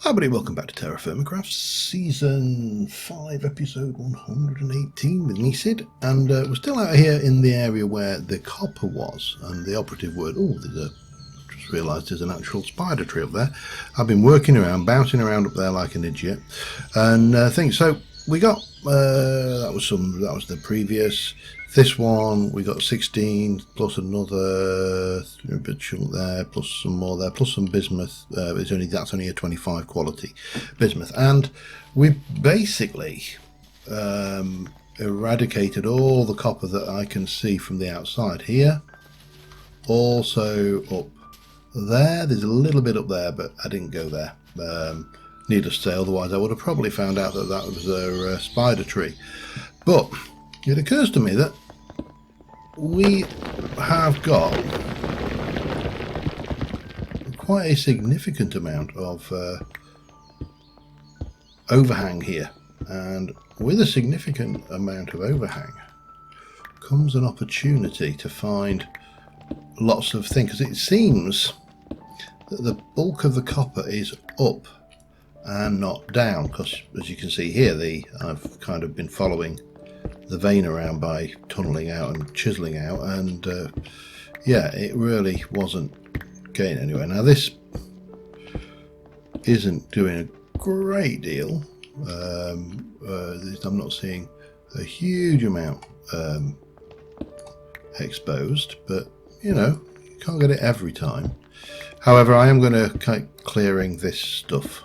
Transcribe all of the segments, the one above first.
Hi everybody, welcome back to TerraFirmaCraft Season 5, Episode 118 with me, Sid, and we're still out here in the area where the copper was, and the operative word, just realised there's an actual spider tree up there. I've been working around, bouncing around up there like an idiot, and so we got, that was the previous. This one we got 16 plus another bit chunk there, plus some more there, plus some bismuth. That's only a 25 quality bismuth, and we basically eradicated all the copper that I can see from the outside here. Also up there, there's a little bit up there, but I didn't go there. Needless to say, otherwise I would have probably found out that was a spider tree. But it occurs to me that we have got quite a significant amount of overhang here, and with a significant amount of overhang comes an opportunity to find lots of things, because it seems that the bulk of the copper is up and not down, because as you can see here, I've kind of been following the vein around by tunneling out and chiseling out, and yeah, it really wasn't going anywhere. Now this isn't doing a great deal. I'm not seeing a huge amount exposed, but you can't get it every time. However, I am going to keep clearing this stuff.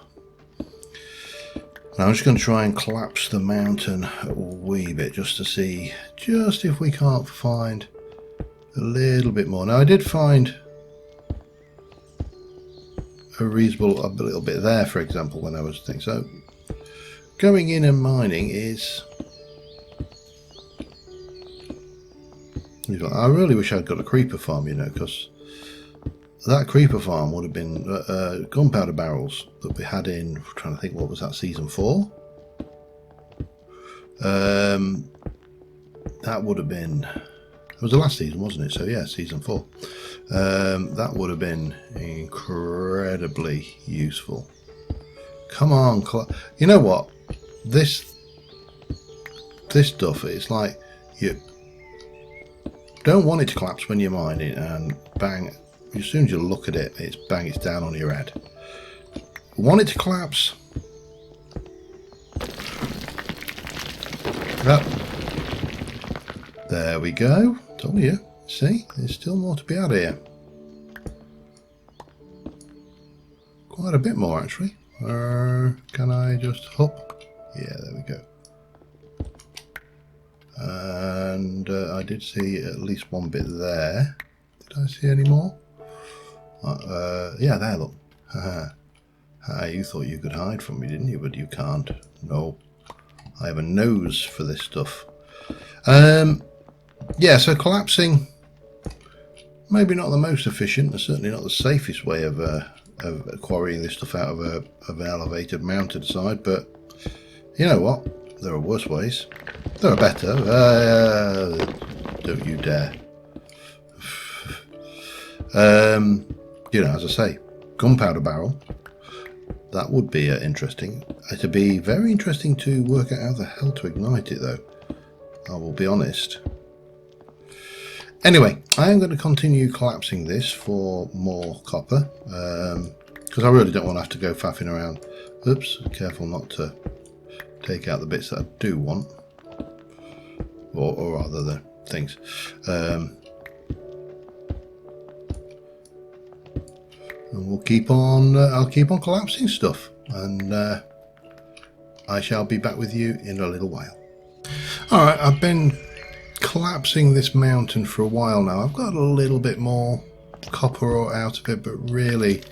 I'm just going to try and collapse the mountain a wee bit just to see if we can't find a little bit more. Now I did find a little bit there, for example, when I was thinking. So going in and mining is... I really wish I'd got a creeper farm, because that creeper farm would have been gunpowder barrels that we had in, I'm trying to think, what was that, season 4? That would have been, it was the last season, wasn't it? So yeah, season 4. That would have been incredibly useful. Come on, you know what? This stuff, it's like you don't want it to collapse when you're mining, and bang. As soon as you look at it, it's down on your head. Want it to collapse? Yep. There we go. Told you. See, there's still more to be had here. Quite a bit more, actually. Can I just hop? Yeah, there we go. And I did see at least one bit there. Did I see any more? Yeah, there, look. You thought you could hide from me, didn't you? But you can't. No. I have a nose for this stuff. Yeah, so collapsing, maybe not the most efficient, and certainly not the safest way of quarrying this stuff out of an elevated mountainside, but you know what? There are worse ways. There are better. Don't you dare. As I say, gunpowder barrel, that would be interesting. It'd be very interesting to work out how the hell to ignite it, though. I will be honest. Anyway, I am going to continue collapsing this for more copper, because I really don't want to have to go faffing around. Oops, careful not to take out the bits that I do want, or rather the things. And we'll keep on. I'll keep on collapsing stuff, and I shall be back with you in a little while. All right, I've been collapsing this mountain for a while now. I've got a little bit more copper out of it, but really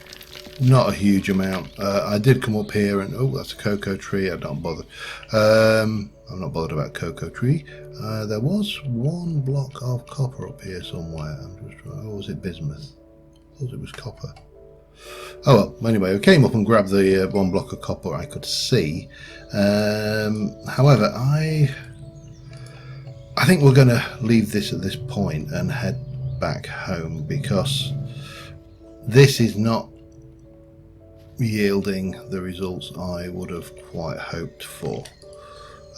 not a huge amount. I did come up here, and oh, that's a cocoa tree. I'm not bothered. I'm not bothered about cocoa tree. There was one block of copper up here somewhere. I'm just trying. Or was it bismuth? I thought it was copper. Oh well, anyway, I came up and grabbed the one block of copper I could see. However, I think we're going to leave this at this point and head back home, because this is not yielding the results I would have quite hoped for.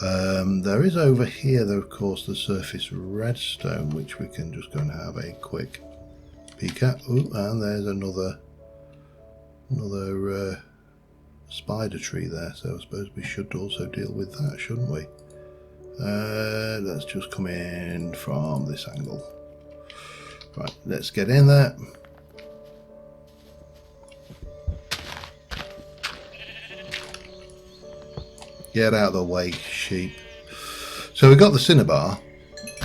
There is over here, though, of course, the surface redstone, which we can just go and have a quick peek at. Ooh, and there's another spider tree there, so I suppose we should also deal with that, shouldn't we? Let's just come in from this angle. Right, let's get in there. Get out of the way, sheep. So we got the cinnabar,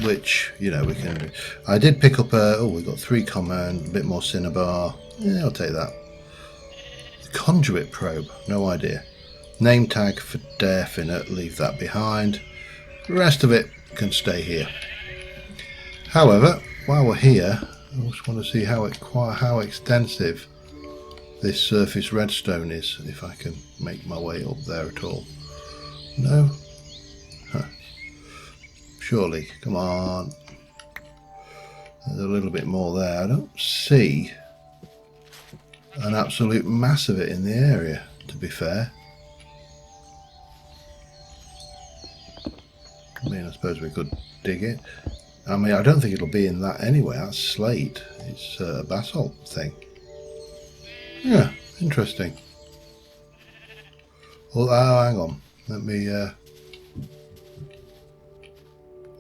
which, you know, we can... I did pick up a... Oh, we got 3 common, a bit more cinnabar. Yeah, I'll take that. Conduit probe, no idea. Name tag for definite, leave that behind. The rest of it can stay here. However, while we're here, I just want to see how extensive this surface redstone is, if I can make my way up there at all. No? Huh. Surely, come on. There's a little bit more there. I don't see an absolute mass of it in the area, to be fair. I mean, I suppose we could dig it. I mean, I don't think it'll be in that anyway. That's slate. It's a basalt thing. Yeah, interesting. Oh, hang on. Let me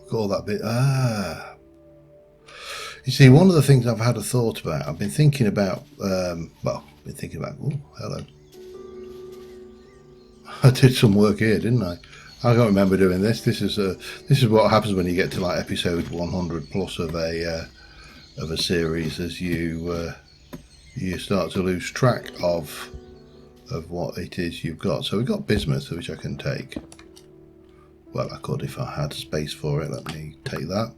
call that bit. You see, one of the things I've had a thought about, I've been thinking about, oh, hello. I did some work here, didn't I? I can't remember doing this. This is what happens when you get to like episode 100 plus of a series, as you start to lose track of what it is you've got. So we've got bismuth, which I can take. Well, I could if I had space for it. Let me take that.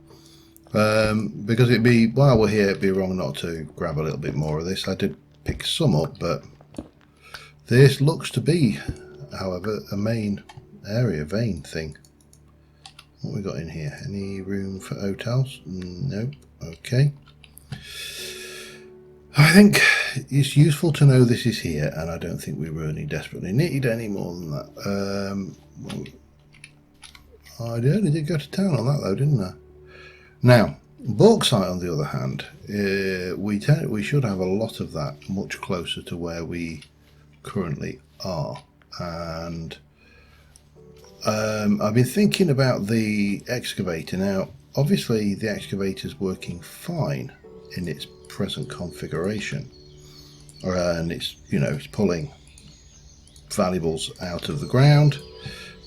Because it'd be, while we're here, it'd be wrong not to grab a little bit more of this. I did pick some up, but this looks to be, however, a main area vein thing. What we got in here? Any room for hotels? Nope. Okay. I think it's useful to know this is here, and I don't think we really desperately need any more than that. I only did go to town on that though, didn't I? Now, bauxite, on the other hand, we should have a lot of that much closer to where we currently are, and I've been thinking about the excavator. Now, obviously, the excavator's working fine in its present configuration, and it's, you know, it's pulling valuables out of the ground.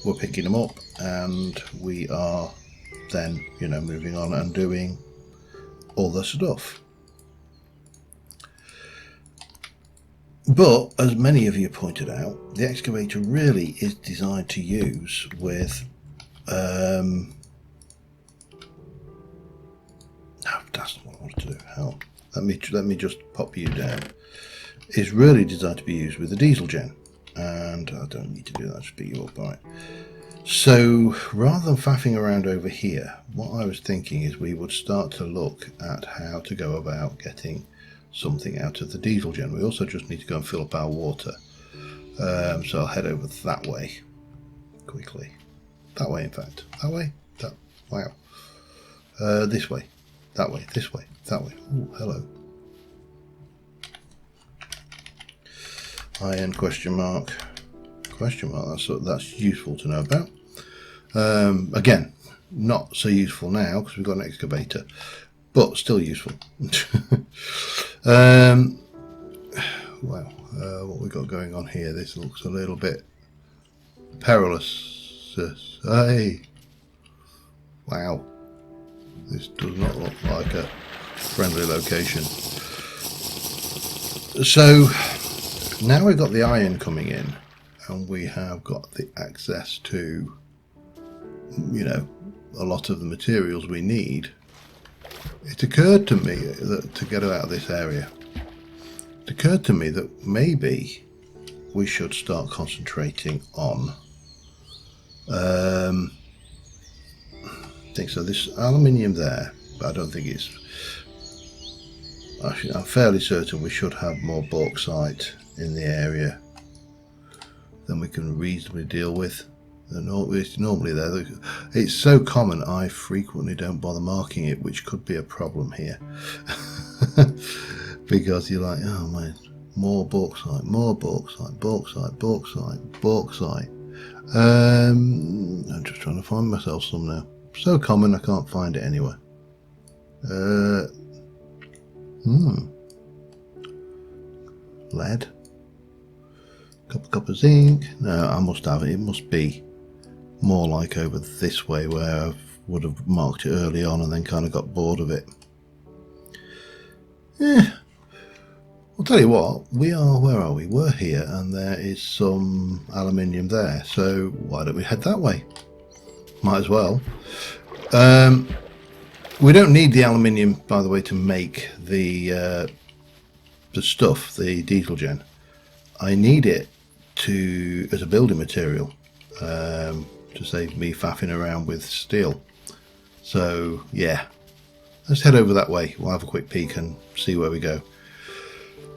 We're picking them up, and we are then, you know, moving on and doing other stuff. But as many of you pointed out, the excavator really is designed to use with no, that's not what I wanted to do. Hell, let me just pop you down. It's really designed to be used with the diesel gen, and I don't need to do that. Just pick you up. All right. So rather than faffing around over here, what I was thinking is we would start to look at how to go about getting something out of the diesel gen. We also just need to go and fill up our water. So I'll head over that way quickly. That way, in fact. That way? That, wow. This way. That way. This way. That way. Ooh, hello. Iron question mark. Question mark. That's useful to know about. Again, not so useful now because we've got an excavator, but still useful. Well, what we got going on here? This looks a little bit perilous. Hey, wow, this does not look like a friendly location. So now we've got the iron coming in, and we have got the access to, you know, a lot of the materials we need. It occurred to me that to get out of this area, it occurred to me that maybe we should start concentrating on I think so, this aluminium there, but I don't think it's, actually I'm fairly certain we should have more bauxite in the area than we can reasonably deal with. It's normally there. It's so common I frequently don't bother marking it, which could be a problem here. Because you're like, oh man, more bauxite, more bauxite, bauxite, bauxite, bauxite. I'm just trying to find myself some now. So common I can't find it anywhere. Lead. Copper zinc. No, I must have it. It must be more like over this way where I would have marked it early on and then kind of got bored of it. Yeah. I'll tell you what, where are we? We're here and there is some aluminium there. So why don't we head that way? Might as well. We don't need the aluminium, by the way, to make the stuff, the diesel gen. I need it as a building material to save me faffing around with steel. So yeah, let's head over that way. We'll have a quick peek and see where we go,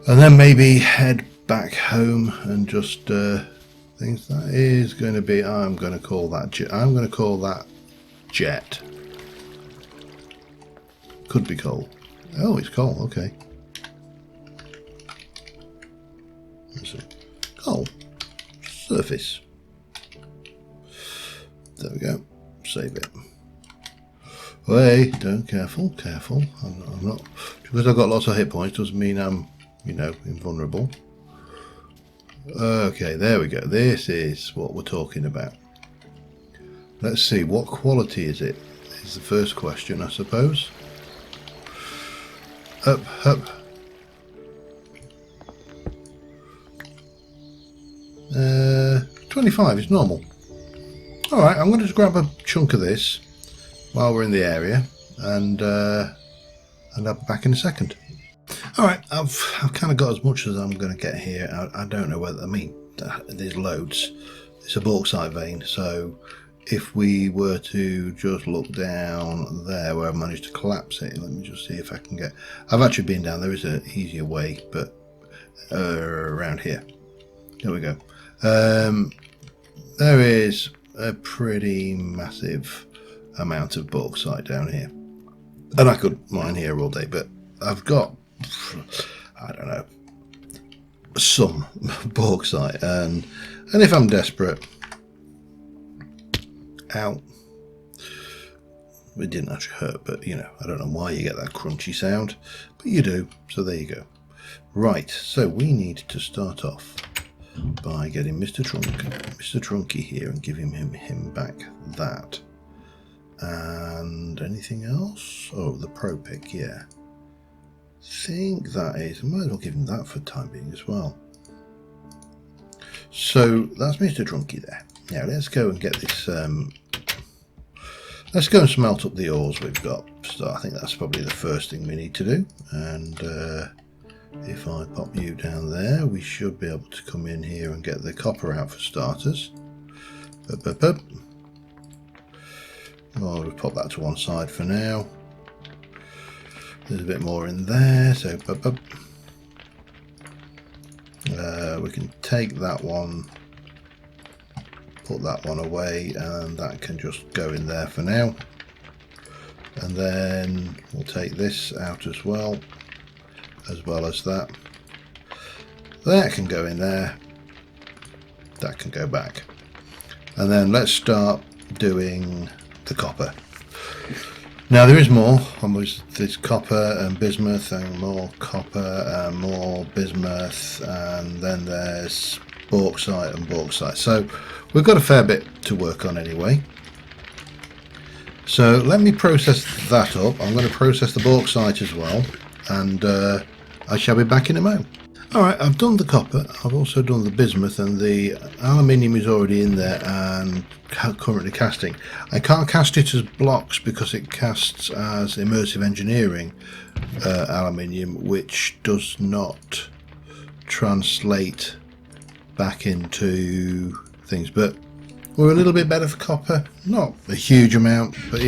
and then maybe head back home and just things. That is going to be. I'm going to call that jet. Could be coal. Oh, it's coal. Okay. Let's see. Coal. Surface. There we go. Save it. Hey, don't careful. I'm not because I've got lots of hit points doesn't mean I'm, invulnerable. Okay, there we go. This is what we're talking about. Let's see, what quality is it? Is the first question, I suppose. Up. 25 is normal. Alright, I'm going to just grab a chunk of this while we're in the area and I'll be back in a second. Alright, I've kind of got as much as I'm going to get here. I don't know whether, there's loads. It's a bauxite vein, so if we were to just look down there where I've managed to collapse it, let me just see if I can get... I've actually been down, there is an easier way, but around here. There we go. There is a pretty massive amount of bauxite down here. And I could mine here all day, but I've got, I don't know, some bauxite. And if I'm desperate... Ow. It didn't actually hurt, but I don't know why you get that crunchy sound, but you do, so there you go. Right, so we need to start off by getting Mr. Trunky here and giving him back that. And anything else? Oh, the Pro Pick, yeah. Think that is, I might as well give him that for the time being as well. So that's Mr. Trunky there. Now let's go and get this, let's go and smelt up the ores we've got. So I think that's probably the first thing we need to do. And if I pop you down there, we should be able to come in here and get the copper out for starters. I'll just pop that to one side for now. There's a bit more in there, so we can take that one, put that one away, and that can just go in there for now. And then we'll take this out as well as that. That can go in there, that can go back. And then let's start doing the copper. Now there is more. There's copper and bismuth and more copper and more bismuth, and then there's bauxite and bauxite. So we've got a fair bit to work on anyway. So let me process that up. I'm going to process the bauxite as well, and I shall be back in a moment. Alright, I've done the copper, I've also done the bismuth, and the aluminium is already in there and currently casting. I can't cast it as blocks because it casts as immersive engineering aluminium, which does not translate back into things. But we're a little bit better for copper, not a huge amount, but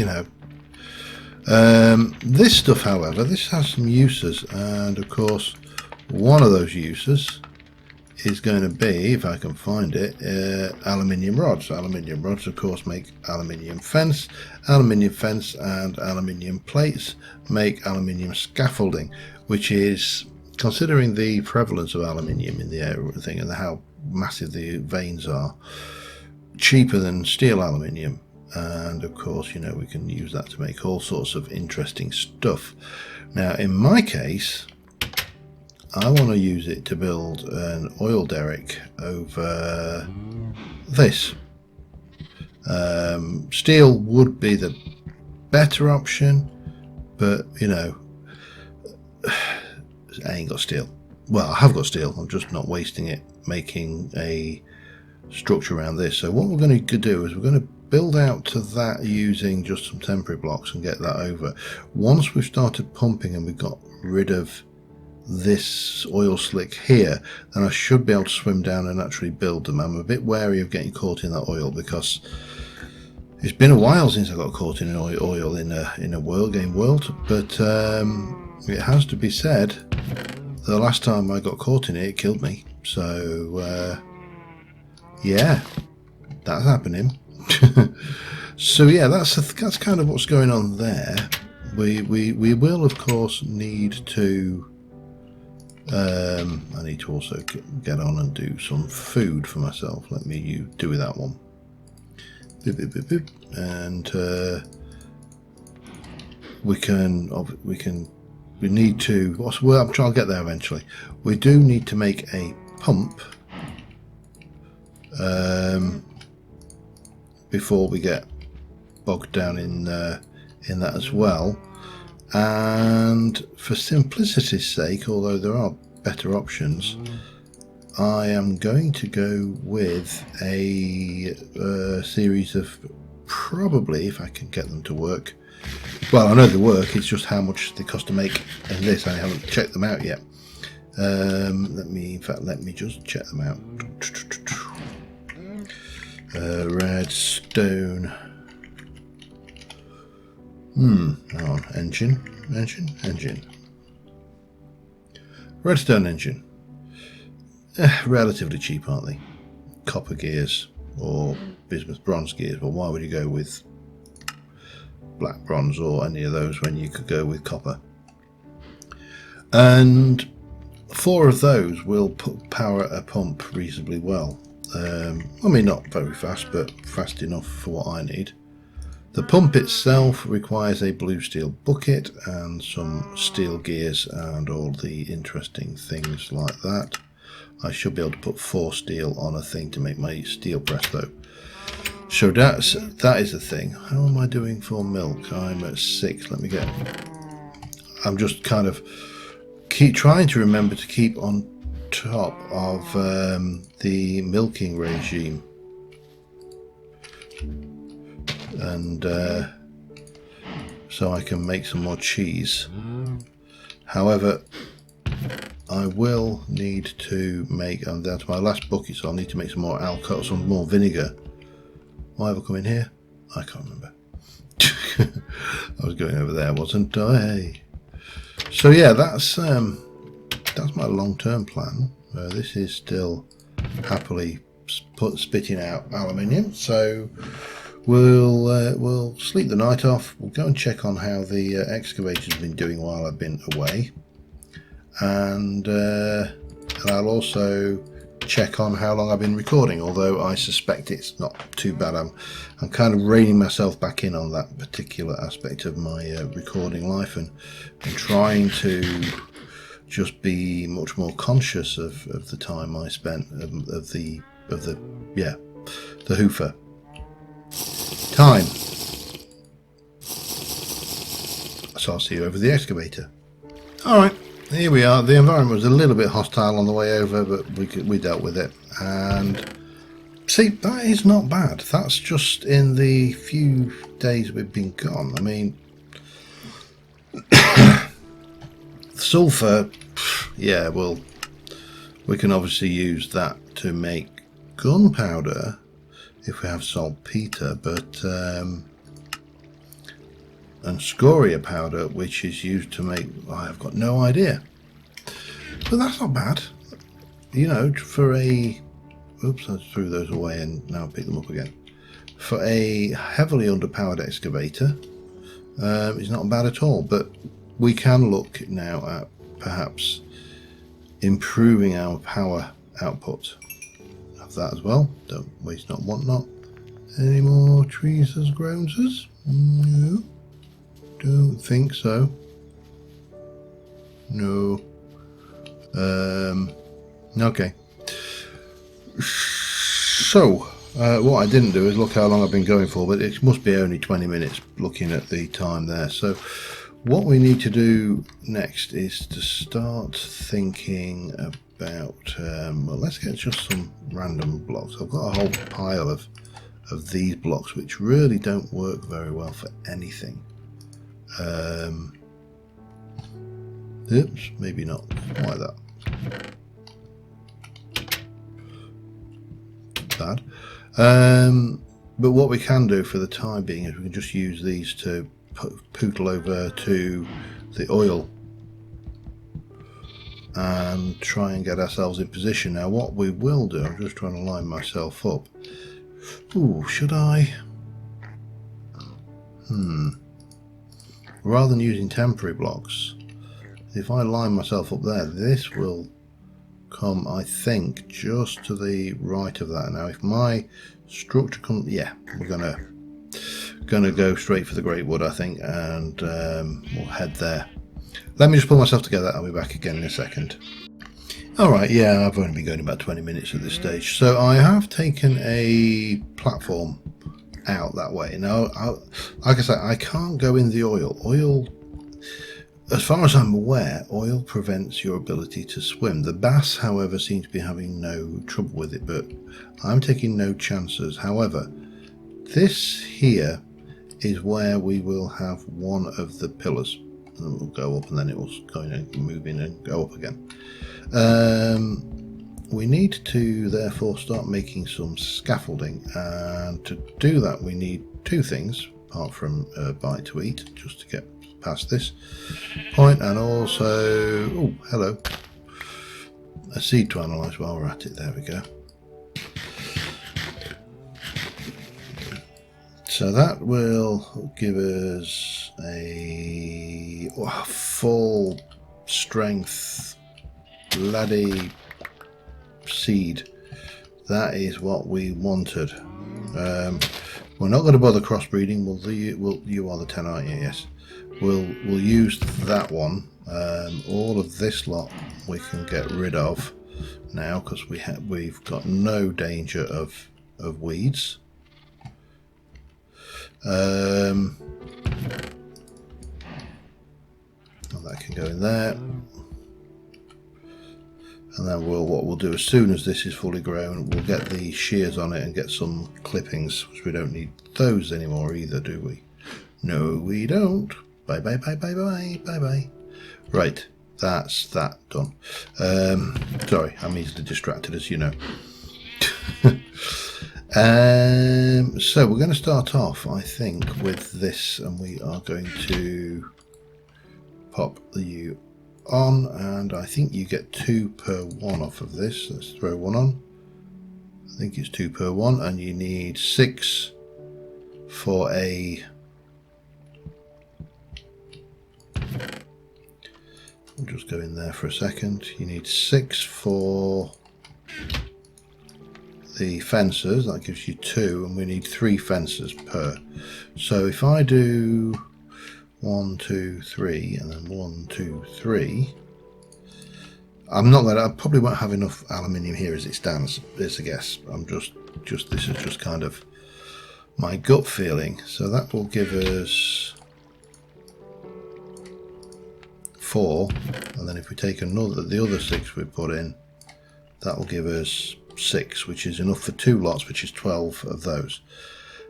this stuff, however, this has some uses, and of course one of those uses is going to be, if I can find it, aluminium rods. Aluminium rods, of course, make aluminium fence. Aluminium fence and aluminium plates make aluminium scaffolding, which is, considering the prevalence of aluminium in the air thing and how massive the veins are, cheaper than steel aluminium. And of course, you know, we can use that to make all sorts of interesting stuff. Now, in my case, I want to use it to build an oil derrick over this. Steel would be the better option, but you know, I ain't got steel. Well, I have got steel, I'm just not wasting it making a structure around this. So what we're going to do is we're going to build out to that using just some temporary blocks and get that over. Once we've started pumping and we've got rid of this oil slick here, then I should be able to swim down and actually build them. I'm a bit wary of getting caught in that oil because it's been a while since I got caught in an oil in a world game world, but it has to be said, the last time I got caught in it, it killed me. So yeah, that's happening. So yeah, that's kind of what's going on there. We will of course need to I need to also get on and do some food for myself. Let me do with that one. Boop, boop, boop, boop. And we need to, well, I'm trying to get there eventually. We do need to make a pump before we get bogged down in that as well. And for simplicity's sake, although there are better options, I am going to go with a series of, probably, if I can get them to work. Well, I know they work, it's just how much they cost to make in this. I haven't checked them out yet. Let me just check them out. Redstone. Hang on, engine. Redstone engine. Relatively cheap, aren't they? Copper gears or bismuth bronze gears. Well, why would you go with black bronze or any of those when you could go with copper? And 4 of those will power a pump reasonably well. I mean, not very fast, but fast enough for what I need. The pump itself requires a blue steel bucket and some steel gears and all the interesting things like that. I should be able to put 4 steel on a thing to make my steel press though. So that is the thing. How am I doing for milk? I'm at 6. Let me get... I'm just kind of trying to remember to keep on top of the milking regime. And so I can make some more cheese. However, I will need to make, I'm down to my last bucket, so I'll need to make some more alcohol, some more vinegar. Why have I come in here? I can't remember. I was going over there, wasn't I? So yeah, that's my long-term plan. This is still happily spitting out aluminium, so we'll sleep the night off. We'll go and check on how the excavator's been doing while I've been away, and I'll also check on how long I've been recording, although I suspect it's not too bad. I'm kind of reining myself back in on that particular aspect of my recording life, and trying to just be much more conscious of the time I spent of the hoofer time. So I'll see you over the excavator. Alright, here we are. The environment was a little bit hostile on the way over, but we dealt with it. And see, that is not bad. That's just in the few days we've been gone. I mean, sulfur, yeah, well, we can obviously use that to make gunpowder if we have saltpeter, but and scoria powder, which is used to make, I've got no idea, but that's not bad. you know, for a, oops, I threw those away and now pick them up again. For a heavily underpowered excavator, it's not bad at all, but we can look now at perhaps improving our power output of that as well. Don't waste not, want not. Any more trees as grown us? No, don't think so. No. Okay. So, what I didn't do is look how long I've been going for, but it must be only 20 minutes looking at the time there. So, what we need to do next is to start thinking about, well, let's get just some random blocks. I've got a whole pile of these blocks which really don't work very well for anything. Oops, maybe not like that. Bad. But what we can do for the time being is we can just use these to poodle over to the oil and try and get ourselves in position. Now what we will do, I'm just trying to line myself up. Ooh, should I? Rather than using temporary blocks, if I line myself up there, this will come, I think, just to the right of that. Now if my structure comes, yeah, we're gonna go straight for the great wood, I think, and we'll head there. Let me just pull myself together. I'll be back again in a second. Alright, yeah, I've only been going about 20 minutes at this stage. So I have taken a platform out that way. Now, like I say, I can't go in the oil. Oil, as far as I'm aware, oil prevents your ability to swim. The bass, however, seem to be having no trouble with it, but I'm taking no chances. However, this here is where we will have one of the pillars. And it will go up and then it will kind of move in and go up again. We need to therefore start making some scaffolding, and to do that we need two things apart from a bite to eat, just to get past this point, and also, oh hello, a seed to analyse while we're at it. There we go. So that will give us a full strength bloody seed. That is what we wanted. We're not going to bother crossbreeding. You are the 10, aren't you? Yes. We'll use that one. All of this lot we can get rid of now because we've got no danger of weeds. And that can go in there. And then what we'll do as soon as this is fully grown, we'll get the shears on it and get some clippings, which we don't need those anymore either, do we? No, we don't. Bye bye bye bye bye bye bye. Right, that's that done. Sorry, I'm easily distracted, as you know. So we're going to start off, I think, with this, and we are going to pop the on, and I think you get 2 per 1 off of this. Let's throw one on. I think it's 2 per 1, and you need 6 for a, I'll just go in there for a second. You need 6 for the fences. That gives you 2, and we need 3 fences per. So if I do 1, 2, 3, and then 1, 2, 3. I probably won't have enough aluminium here as it stands. It's a guess. This is just kind of my gut feeling. So that will give us 4, and then if we take the other 6 we put in, that will give us 6, which is enough for 2 lots, which is 12 of those.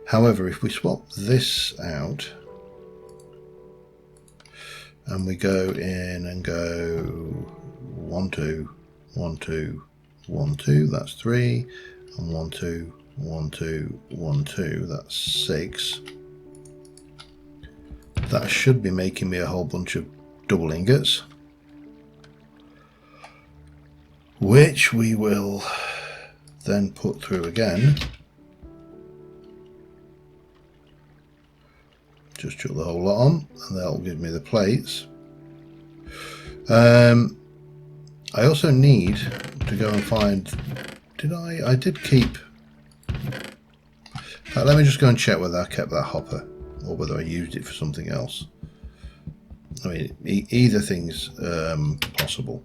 However, if we swap this out and we go in and go 1, 2, 1, 2, 1, 2, that's 3, and 1, 2, 1, 2, 1, 2, that's 6. That should be making me a whole bunch of double ingots. which we will then put through again. Just chuck the whole lot on, and that'll give me the plates. I also need to go and find. I did keep. Let me just go and check whether I kept that hopper or whether I used it for something else. I mean, either thing's possible.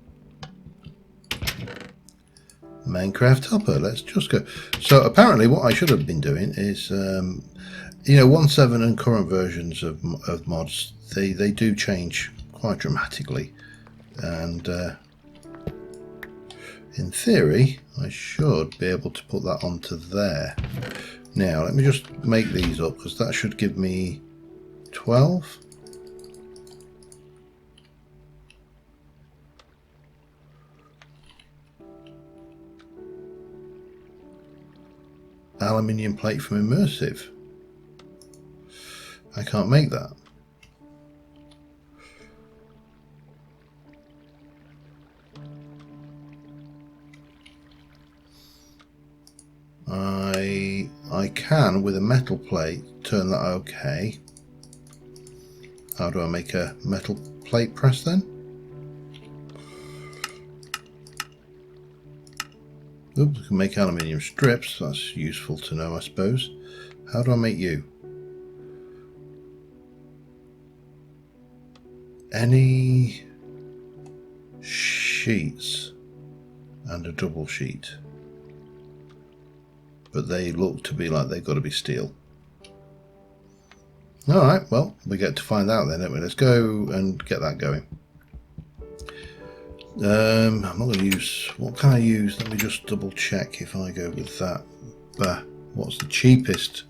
Minecraft hopper. Let's just go. So apparently, what I should have been doing is, you know, 1.7 and current versions of mods, they do change quite dramatically, and in theory, I should be able to put that onto there. Now, let me just make these up, because that should give me 12. Aluminium plate from immersive. I can't make that. I can, with a metal plate, turn that okay. How do I make a metal plate press then? Oops, I can make aluminium strips. That's useful to know, I suppose. How do I make you? Any sheets and a double sheet. But they look to be like they've got to be steel. Alright, well, we get to find out then, don't we? Let's go and get that going. I'm not going to use... What can I use? Let me just double check if I go with that. What's the cheapest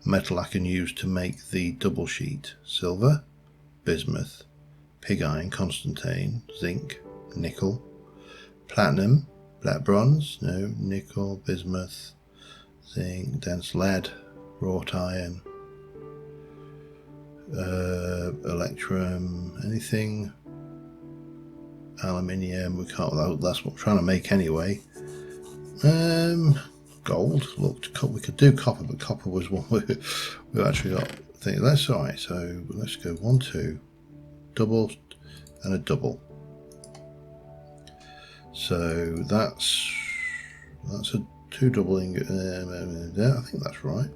metal I can use to make the double sheet? Silver, bismuth, pig iron, constantine, zinc, nickel, platinum, black bronze, no, nickel, bismuth, zinc, dense lead, wrought iron, electrum, anything, aluminium. We can't. That's what we're trying to make anyway. Gold. Look, we could do copper, but copper was one we actually got. That's all right. So let's go 1, 2, double, and a double. So that's a 2 doubling. Yeah, I think that's right.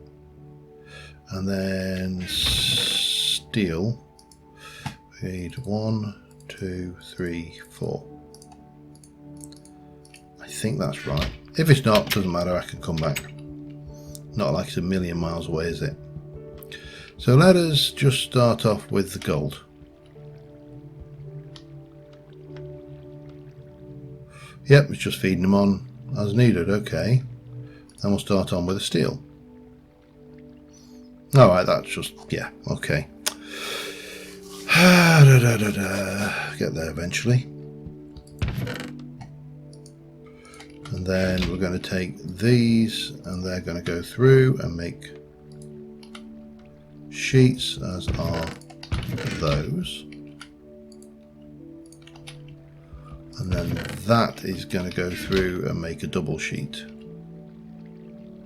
And then steel. We need 1, 2, 3, 4. I think that's right. If it's not, doesn't matter. I can come back. Not like it's a million miles away, is it? So let us just start off with the gold. Yep, it's just feeding them on as needed. Okay. Then we'll start on with the steel. Alright, that's just, yeah, okay. Get there eventually. And then we're going to take these and they're going to go through and make sheets, as are those. And then that is going to go through and make a double sheet.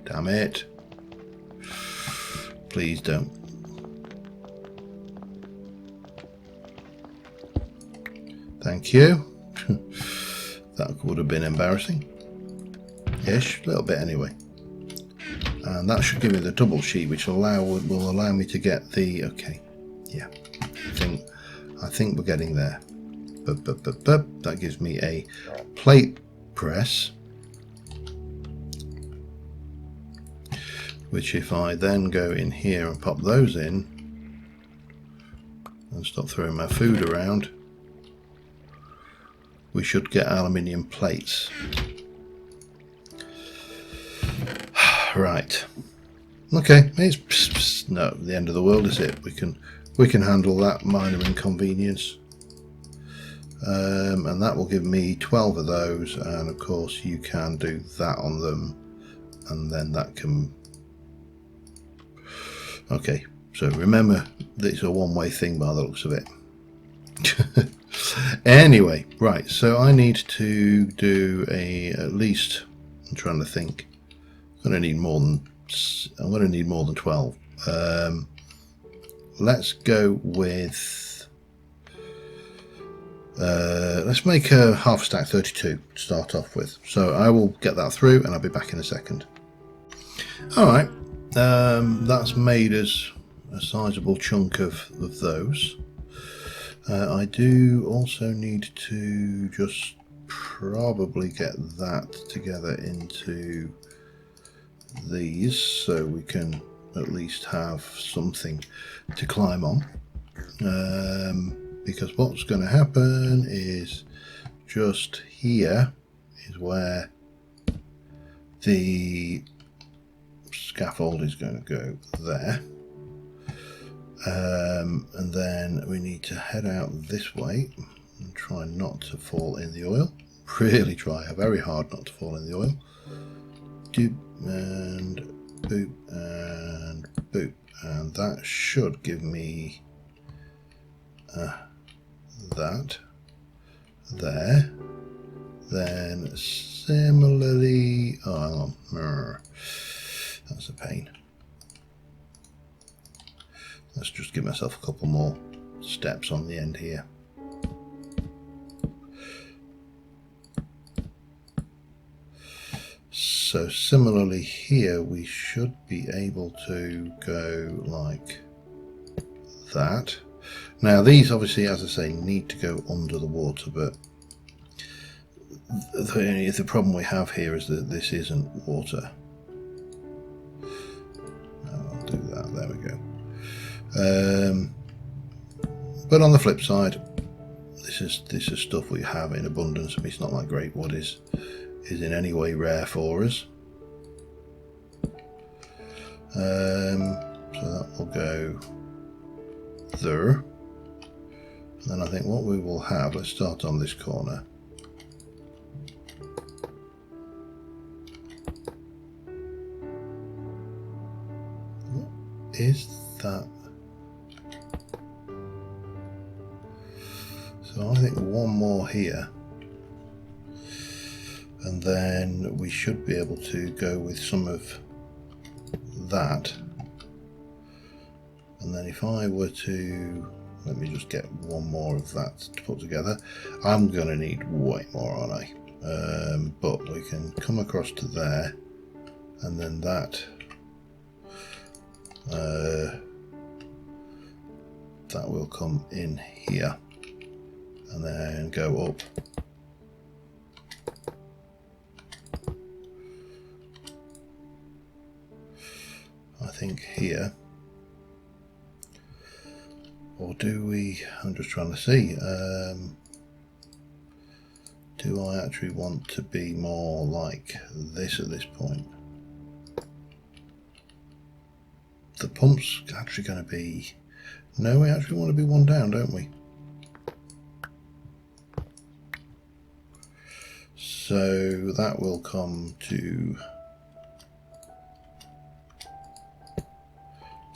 Damn it. Please don't. Thank you. That would have been embarrassing. Ish, a little bit anyway. And that should give me the double sheet, which will allow me to get the, okay, yeah, I think we're getting there. That gives me a plate press, which if I then go in here and pop those in and stop throwing my food around, we should get aluminium plates. Right. Okay, it's not the end of the world, is it? We can handle that minor inconvenience. And that will give me 12 of those, and of course you can do that on them, and then that can... Okay, so remember that it's a one-way thing by the looks of it. Anyway, right, so I need to do at least, I'm trying to think, I'm going to need more than 12. Let's go with, let's make a half stack 32 to start off with. So I will get that through and I'll be back in a second. Alright, that's made us a sizable chunk of those. I do also need to just probably get that together into these so we can at least have something to climb on, because what's going to happen is just here is where the scaffold is going to go there. And then we need to head out this way and try not to fall in the oil. Really try very hard not to fall in the oil. Doop and boop and boop, and that should give me that there. Then similarly, oh hang on, that's a pain. Let's just give myself a couple more steps on the end here. So similarly here we should be able to go like that. Now these obviously, as I say, need to go under the water, but the problem we have here is that this isn't water. I'll do that, there we go. But on the flip side, this is stuff we have in abundance. It's not like great wood is in any way rare for us. So that will go there. And then I think what we will have, let's start on this corner. What is that? So I think one more here, and then we should be able to go with some of that. And then if I were to, let me just get one more of that to put together. I'm going to need way more, aren't I? But we can come across to there, and then that that will come in here. And then go up. I think here. Or do we, I'm just trying to see, do I actually want to be more like this at this point? The pump's actually going to be, no, we actually want to be one down, don't we? So that will come to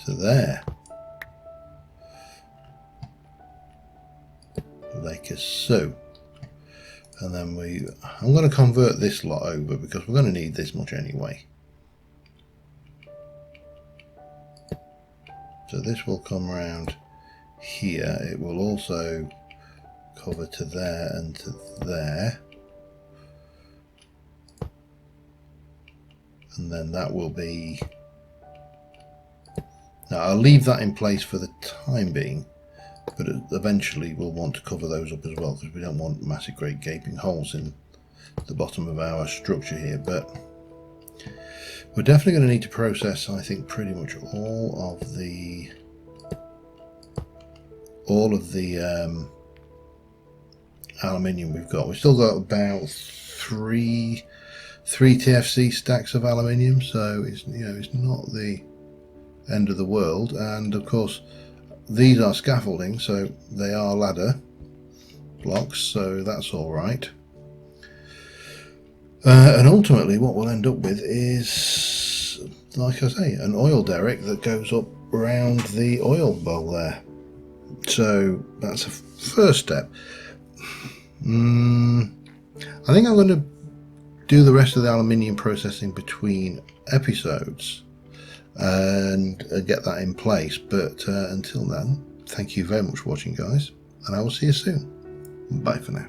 there, like so. And then I'm going to convert this lot over because we're going to need this much anyway. So this will come around here. It will also cover to there and to there. And then that will be, now I'll leave that in place for the time being, but eventually we'll want to cover those up as well because we don't want massive great gaping holes in the bottom of our structure here. But we're definitely going to need to process, I think, pretty much all of the aluminium we've got. We've still got about three TFC stacks of aluminium, so it's, you know, it's not the end of the world. And of course these are scaffolding, so they are ladder blocks, so that's all right. And ultimately what we'll end up with is, like I say, an oil derrick that goes up around the oil bowl there. So that's a first step. I think I'm going to do the rest of the aluminium processing between episodes and get that in place. But until then, thank you very much for watching, guys, and I will see you soon. Bye for now.